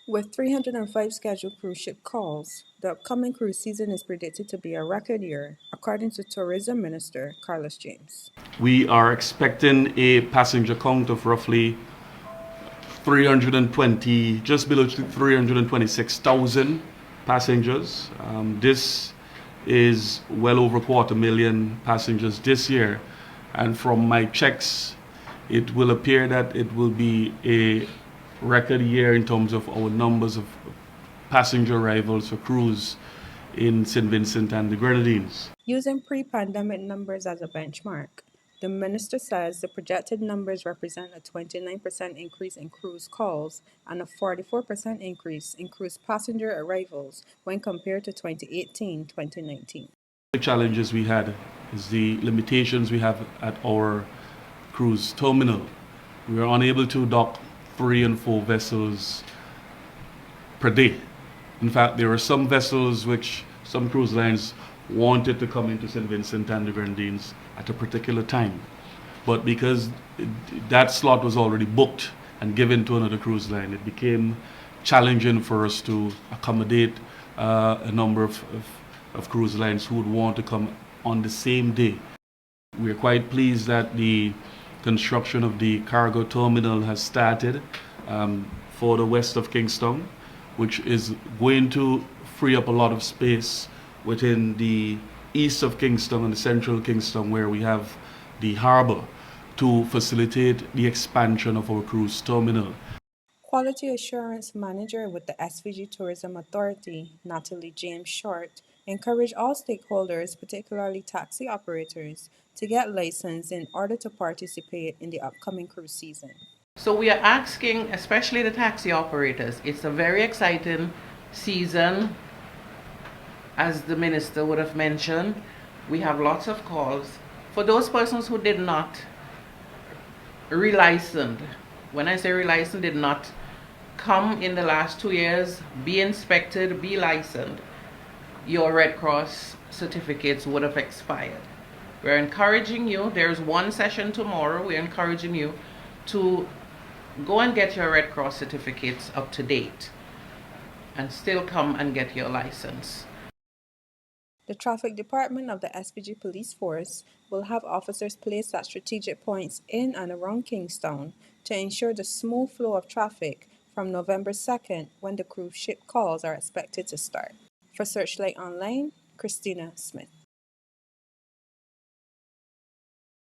With 305 scheduled cruise ship calls, the upcoming cruise season is predicted to be a record year, according to Tourism Minister Carlos James. We are expecting a passenger count of roughly 320, just below 326,000 passengers. This is well over 250,000 passengers this year. And from my checks, it will appear that it will be a record year in terms of our numbers of passenger arrivals for cruise in St Vincent and the Grenadines. Using pre-pandemic numbers as a benchmark, the minister says the projected numbers represent a 29% increase in cruise calls and a 44% increase in cruise passenger arrivals when compared to 2018-2019. The challenges we had is the limitations we have at our cruise terminal. We were unable to dock 3 and 4 vessels per day. In fact, there were some vessels which some cruise lines wanted to come into St. Vincent and the Grenadines at a particular time. But because that slot was already booked and given to another cruise line, it became challenging for us to accommodate a number of cruise lines who would want to come on the same day. We're quite pleased that the construction of the cargo terminal has started for the west of Kingston, which is going to free up a lot of space within the east of Kingston and the central Kingston, where we have the harbour, to facilitate the expansion of our cruise terminal. Quality Assurance Manager with the SVG Tourism Authority, Natalie James Short, encouraged all stakeholders, particularly taxi operators, to get licensed in order to participate in the upcoming cruise season. So we are asking, especially the taxi operators, it's a very exciting season. As the minister would have mentioned, we have lots of calls. For those persons who did not relicense, when I say relicense, did not come in the last 2 years, be inspected, be licensed, your Red Cross certificates would have expired. We're encouraging you, there's one session tomorrow, we're encouraging you to go and get your Red Cross certificates up to date and still come and get your license. The Traffic Department of the SPG Police Force will have officers placed at strategic points in and around Kingstown to ensure the smooth flow of traffic from November 2nd, when the cruise ship calls are expected to start. For Searchlight Online, Christina Smith.